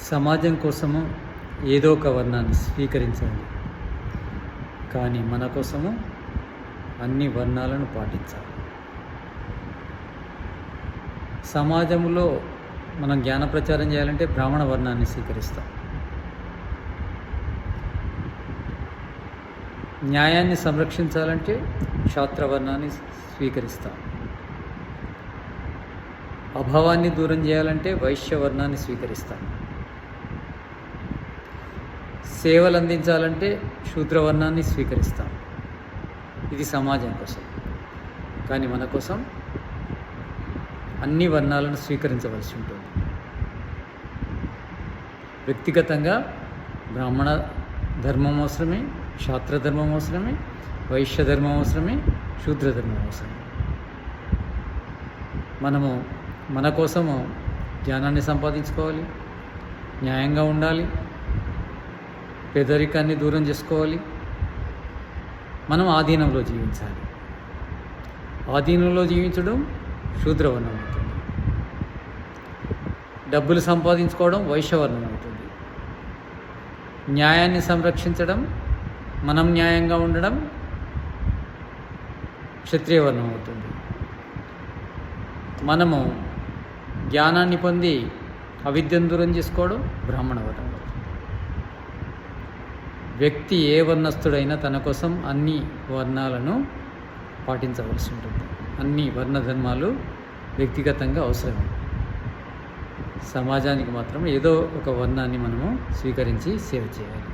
సమాజం కోసము ఏదో ఒక వర్ణాన్ని స్వీకరించాలి, కానీ మన కోసము అన్ని వర్ణాలను పాటించాలి. సమాజంలో మనం జ్ఞాన ప్రచారం చేయాలంటే బ్రాహ్మణ వర్ణాన్ని స్వీకరిస్తాం. న్యాయాన్ని సంరక్షించాలంటే క్షాత్రవర్ణాన్ని స్వీకరిస్తాం. అభావాన్ని దూరం చేయాలంటే వైశ్యవర్ణాన్ని స్వీకరిస్తాం. సేవలు అందించాలంటే శూద్రవర్ణాన్ని స్వీకరిస్తాం. ఇది సమాజం కోసం. కానీ మన కోసం అన్ని వర్ణాలను స్వీకరించవలసి ఉంటుంది. వ్యక్తిగతంగా బ్రాహ్మణ ధర్మం అవసరమే, క్షాత్రధర్మం అవసరమే, వైశ్య ధర్మం అవసరమే, శూద్రధర్మం అవసరమే. మనము మన కోసము జ్ఞానాన్ని సంపాదించుకోవాలి, న్యాయంగా ఉండాలి, పేదరికాన్ని దూరం చేసుకోవాలి, మనం ఆధీనంలో జీవించాలి. ఆధీనంలో జీవించడం శూద్రవర్ణం అవుతుంది. డబ్బులు సంపాదించుకోవడం వైశ్యవర్ణం అవుతుంది. న్యాయాన్ని సంరక్షించడం, మనం న్యాయంగా ఉండడం క్షత్రియవర్ణం అవుతుంది. మనము జ్ఞానాన్ని పొంది అవిద్యను దూరం చేసుకోవడం బ్రాహ్మణ వర్ణం అవుతుంది. వ్యక్తి ఏ వర్ణస్థుడైనా తన కోసం అన్ని వర్ణాలను పాటించవలసి ఉంటుంది. అన్ని వర్ణధర్మాలు వ్యక్తిగతంగా అవసరమే. సమాజానికి మాత్రం ఏదో ఒక వర్ణాన్ని మనము స్వీకరించి సేవ చేయాలి.